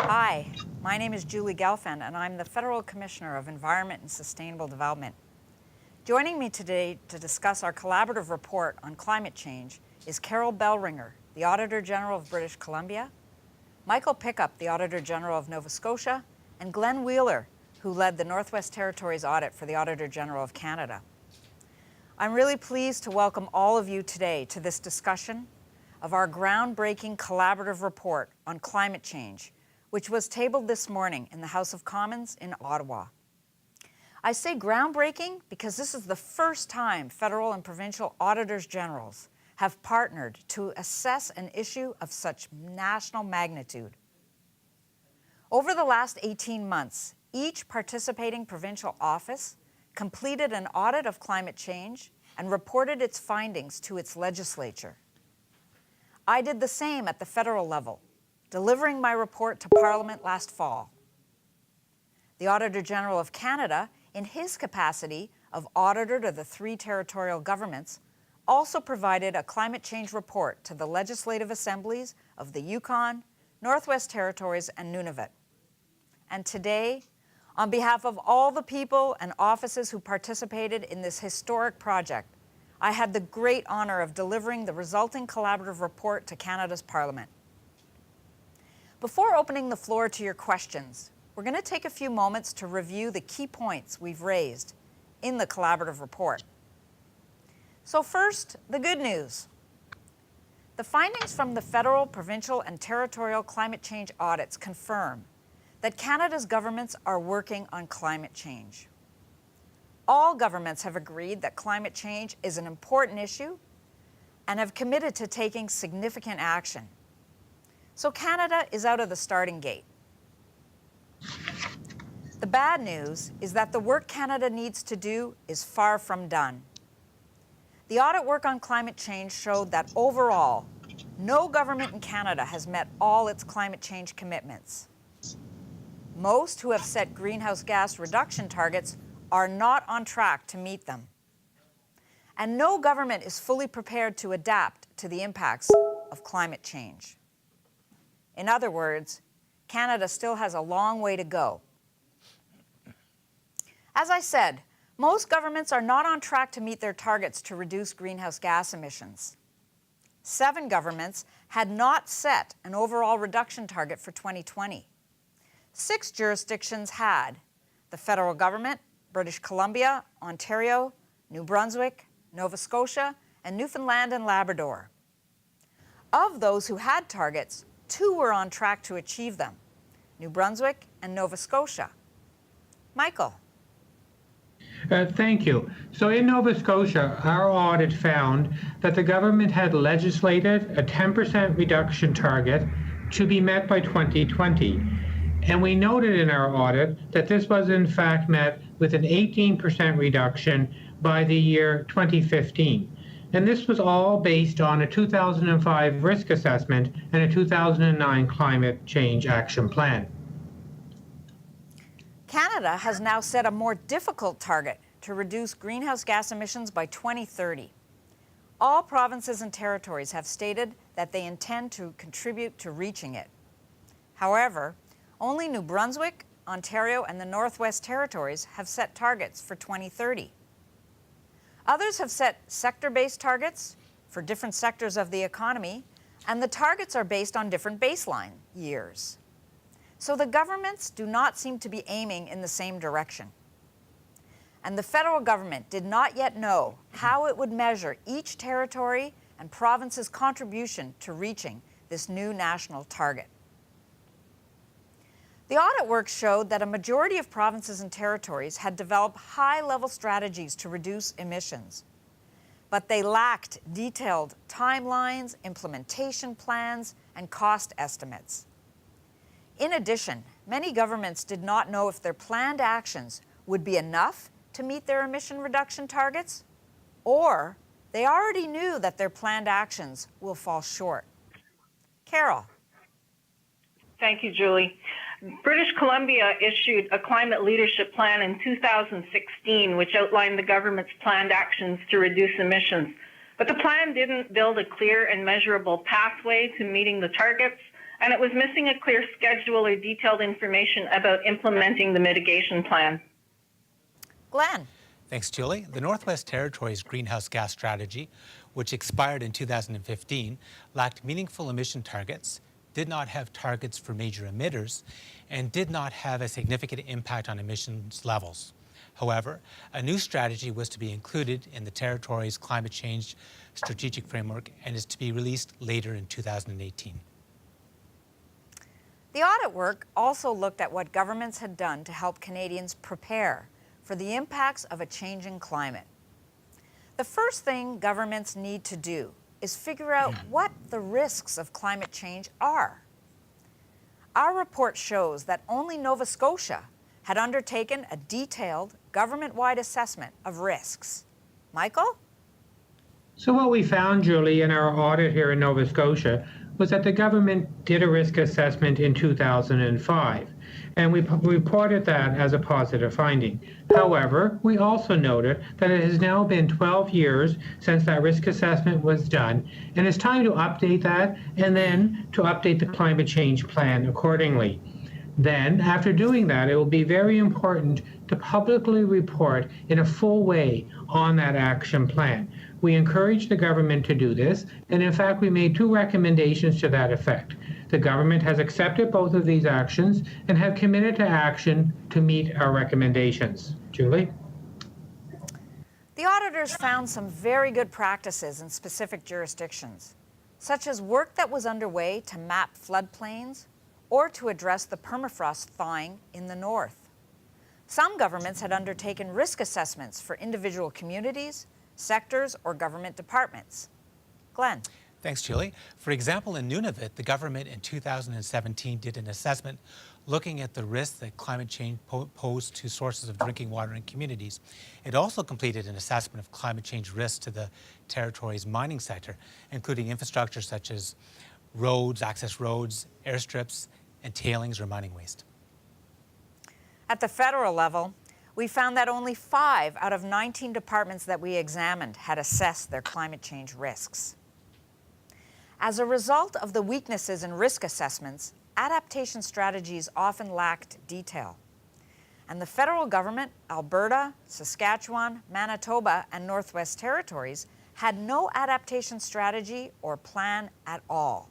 Hi, my name is Julie Gelfand, and I'm the Federal Commissioner of Environment and Sustainable Development. Joining me today to discuss our collaborative report on climate change is Carol Bellringer, the Auditor General of British Columbia, Michael Pickup, the Auditor General of Nova Scotia, and Glenn Wheeler, who led the Northwest Territories audit for the Auditor General of Canada. I'm really pleased to welcome all of you today to this discussion of our groundbreaking collaborative report on climate change, which was tabled this morning in the House of Commons in Ottawa. I say groundbreaking because this is the first time federal and provincial auditors generals have partnered to assess an issue of such national magnitude. Over the last 18 months, each participating provincial office completed an audit of climate change and reported its findings to its legislature. I did the same at the federal level, delivering my report to Parliament last fall. The Auditor General of Canada, in his capacity of auditor to the 3 territorial governments, also provided a climate change report to the legislative assemblies of the Yukon, Northwest Territories, and Nunavut. And today, on behalf of all the people and offices who participated in this historic project, I had the great honor of delivering the resulting collaborative report to Canada's Parliament. Before opening the floor to your questions, we're going to take a few moments to review the key points we've raised in the collaborative report. So first, the good news. The findings from the federal, provincial, and territorial climate change audits confirm that Canada's governments are working on climate change. All governments have agreed that climate change is an important issue and have committed to taking significant action. So Canada is out of the starting gate. The bad news is that the work Canada needs to do is far from done. The audit work on climate change showed that overall, no government in Canada has met all its climate change commitments. Most who have set greenhouse gas reduction targets are not on track to meet them. And no government is fully prepared to adapt to the impacts of climate change. In other words, Canada still has a long way to go. As I said, most governments are not on track to meet their targets to reduce greenhouse gas emissions. 7 governments had not set an overall reduction target for 2020. 6 jurisdictions had: the federal government, British Columbia, Ontario, New Brunswick, Nova Scotia, and Newfoundland and Labrador. Of those who had targets, 2 were on track to achieve them: New Brunswick and Nova Scotia. Michael. Thank you. So in Nova Scotia, our audit found that the government had legislated a 10% reduction target to be met by 2020. And we noted in our audit that this was in fact met with an 18% reduction by the year 2015. And this was all based on a 2005 risk assessment and a 2009 climate change action plan. Canada has now set a more difficult target to reduce greenhouse gas emissions by 2030. All provinces and territories have stated that they intend to contribute to reaching it. However, only New Brunswick, Ontario, and the Northwest Territories have set targets for 2030. Others have set sector-based targets for different sectors of the economy, and the targets are based on different baseline years. So the governments do not seem to be aiming in the same direction. And the federal government did not yet know how it would measure each territory and province's contribution to reaching this new national target. The audit work showed that a majority of provinces and territories had developed high-level strategies to reduce emissions, but they lacked detailed timelines, implementation plans, and cost estimates. In addition, many governments did not know if their planned actions would be enough to meet their emission reduction targets, or they already knew that their planned actions will fall short. Carol. Thank you, Julie. British Columbia issued a climate leadership plan in 2016, which outlined the government's planned actions to reduce emissions. But the plan didn't build a clear and measurable pathway to meeting the targets, and it was missing a clear schedule or detailed information about implementing the mitigation plan. Glenn. Thanks, Julie. The Northwest Territories greenhouse gas strategy, which expired in 2015, lacked meaningful emission targets, did not have targets for major emitters, and did not have a significant impact on emissions levels. However, a new strategy was to be included in the Territories' climate change strategic framework and is to be released later in 2018. The audit work also looked at what governments had done to help Canadians prepare for the impacts of a changing climate. The first thing governments need to do is figure out what the risks of climate change are. Our report shows that only Nova Scotia had undertaken a detailed government-wide assessment of risks. Michael? So what we found, Julie, in our audit here in Nova Scotia was that the government did a risk assessment in 2005, and we reported that as a positive finding. However, we also noted that it has now been 12 years since that risk assessment was done, and it's time to update that and then to update the climate change plan accordingly. Then, after doing that, it will be very important to publicly report in a full way on that action plan. We encourage the government to do this, and in fact, we made 2 recommendations to that effect. The government has accepted both of these actions and have committed to action to meet our recommendations. Julie? The auditors found some very good practices in specific jurisdictions, such as work that was underway to map floodplains or to address the permafrost thawing in the north. Some governments had undertaken risk assessments for individual communities, sectors, or government departments. Glenn. Thanks, Julie. For example, in Nunavut, the government in 2017 did an assessment looking at the risks that climate change posed to sources of drinking water in communities. It also completed an assessment of climate change risks to the territory's mining sector, including infrastructure such as roads, access roads, airstrips, and tailings or mining waste. At the federal level, we found that only 5 out of 19 departments that we examined had assessed their climate change risks. As a result of the weaknesses in risk assessments, adaptation strategies often lacked detail. And the federal government, Alberta, Saskatchewan, Manitoba, and Northwest Territories had no adaptation strategy or plan at all.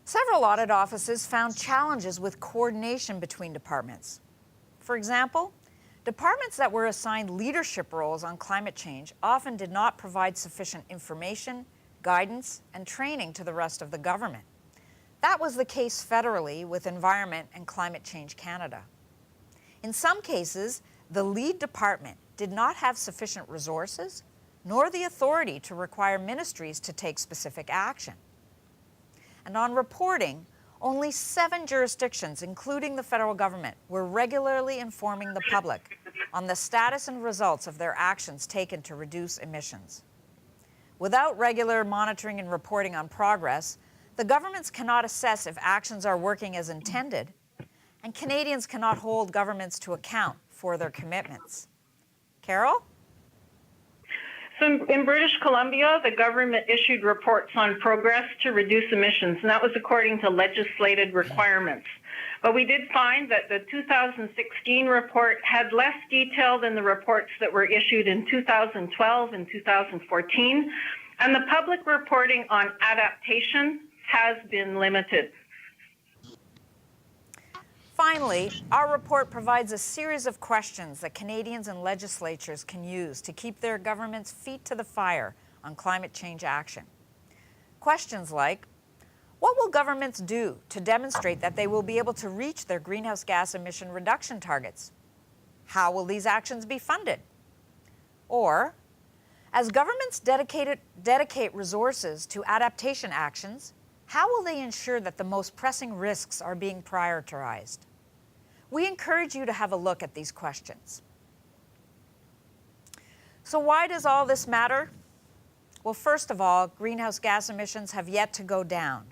Several audit offices found challenges with coordination between departments. For example, departments that were assigned leadership roles on climate change often did not provide sufficient information, guidance, and training to the rest of the government. That was the case federally with Environment and Climate Change Canada. In some cases, the lead department did not have sufficient resources, nor the authority to require ministries to take specific action. And on reporting, only 7 jurisdictions, including the federal government, were regularly informing the public on the status and results of their actions taken to reduce emissions. Without regular monitoring and reporting on progress, the governments cannot assess if actions are working as intended, and Canadians cannot hold governments to account for their commitments. Carol? So in British Columbia, the government issued reports on progress to reduce emissions, and that was according to legislated requirements. But we did find that the 2016 report had less detail than the reports that were issued in 2012 and 2014, and the public reporting on adaptation has been limited. Finally, our report provides a series of questions that Canadians and legislatures can use to keep their government's feet to the fire on climate change action. Questions like, what will governments do to demonstrate that they will be able to reach their greenhouse gas emission reduction targets? How will these actions be funded? Or, as governments dedicate resources to adaptation actions, how will they ensure that the most pressing risks are being prioritized? We encourage you to have a look at these questions. So why does all this matter? Well, first of all, greenhouse gas emissions have yet to go down,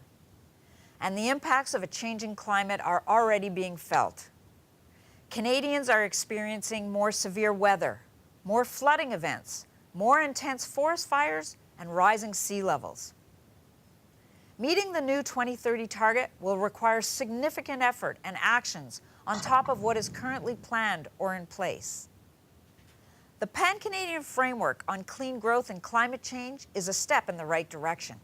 and the impacts of a changing climate are already being felt. Canadians are experiencing more severe weather, more flooding events, more intense forest fires, and rising sea levels. Meeting the new 2030 target will require significant effort and actions on top of what is currently planned or in place. The Pan-Canadian Framework on Clean Growth and Climate Change is a step in the right direction.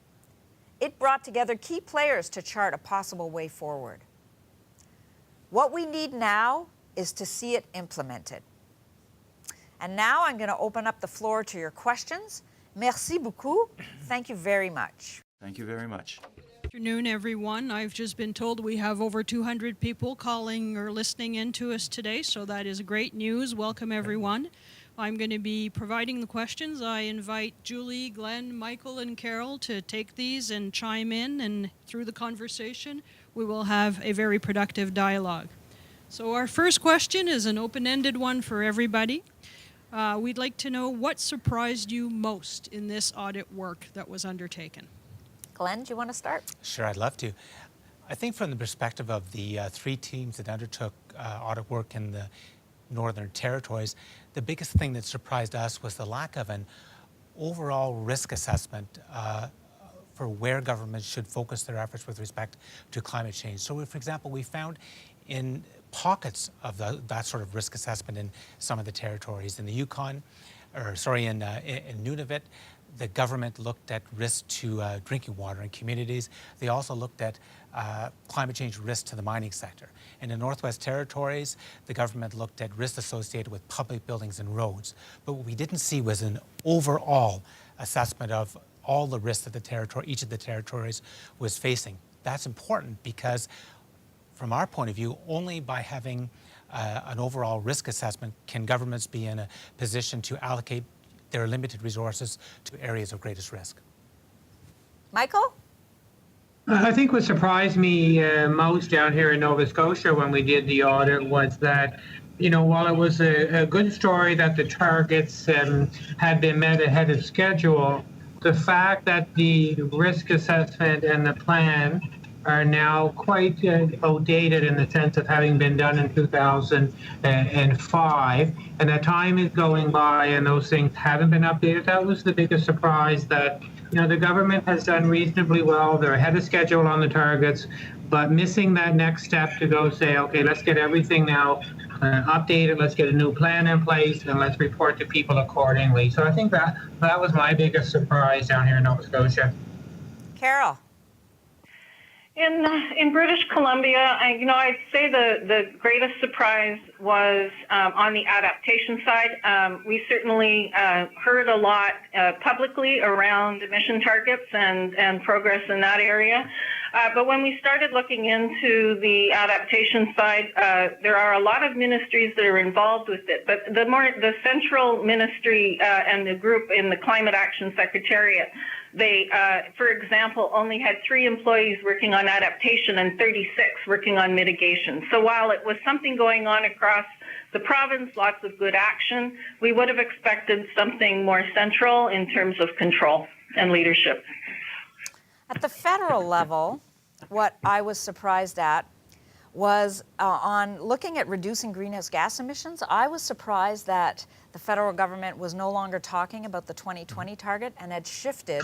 It brought together key players to chart a possible way forward. What we need now is to see it implemented. And now I'm going to open up the floor to your questions. Merci beaucoup. Thank you very much. Thank you very much. Good afternoon, everyone. I've just been told we have over 200 people calling or listening in to us today, so that is great news. Welcome, everyone. I'm going to be providing the questions. I invite Julie, Glenn, Michael, and Carol to take these and chime in, and through the conversation, we will have a very productive dialogue. So our first question is an open-ended one for everybody. We'd like to know what surprised you most in this audit work that was undertaken. Glenn, do you want to start? Sure, I'd love to. I think from the perspective of the three teams that undertook audit work in the Northern Territories, the biggest thing that surprised us was the lack of an overall risk assessment for where governments should focus their efforts with respect to climate change. So, for example, we found in pockets of that sort of risk assessment in some of the territories. In the Yukon, in Nunavut, the government looked at risk to drinking water in communities. They also looked at climate change risk to the mining sector. And in Northwest Territories, the government looked at risks associated with public buildings and roads. But what we didn't see was an overall assessment of all the risks that each of the territories was facing. That's important because from our point of view, only by having an overall risk assessment can governments be in a position to allocate their limited resources to areas of greatest risk. Michael? I think what surprised me most down here in Nova Scotia when we did the audit was that, while it was a good story that the targets had been met ahead of schedule, the fact that the risk assessment and the plan are now quite outdated in the sense of having been done in 2005, and that time is going by and those things haven't been updated. That was the biggest surprise, that the government has done reasonably well. They're ahead of schedule on the targets, but missing that next step to go say, okay, let's get everything now updated, let's get a new plan in place, and let's report to people accordingly. So I think that was my biggest surprise down here in Nova Scotia. Carol? In British Columbia, I'd say the greatest surprise was on the adaptation side. We certainly heard a lot publicly around emission targets and progress in that area. But when we started looking into the adaptation side, there are a lot of ministries that are involved with it. But the central ministry and the group in the Climate Action Secretariat, they, for example, only had 3 employees working on adaptation and 36 working on mitigation. So while it was something going on across the province, lots of good action, we would have expected something more central in terms of control and leadership. At the federal level, what I was surprised at was on looking at reducing greenhouse gas emissions. I was surprised that the federal government was no longer talking about the 2020 target and had shifted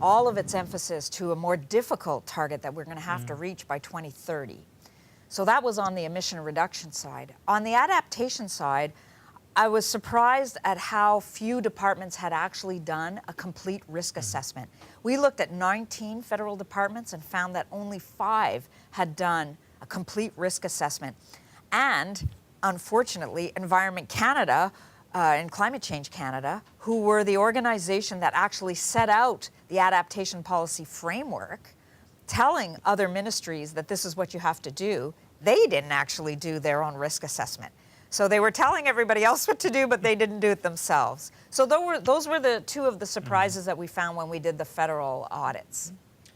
all of its emphasis to a more difficult target that we're going to have to reach by 2030. So that was on the emission reduction side. On the adaptation side, I was surprised at how few departments had actually done a complete risk assessment. We looked at 19 federal departments and found that only 5 had done a complete risk assessment. And unfortunately, Environment Canada and Climate Change Canada, who were the organization that actually set out the adaptation policy framework, telling other ministries that this is what you have to do, they didn't actually do their own risk assessment. So they were telling everybody else what to do, but they didn't do it themselves. So those were the 2 of the surprises that we found when we did the federal audits.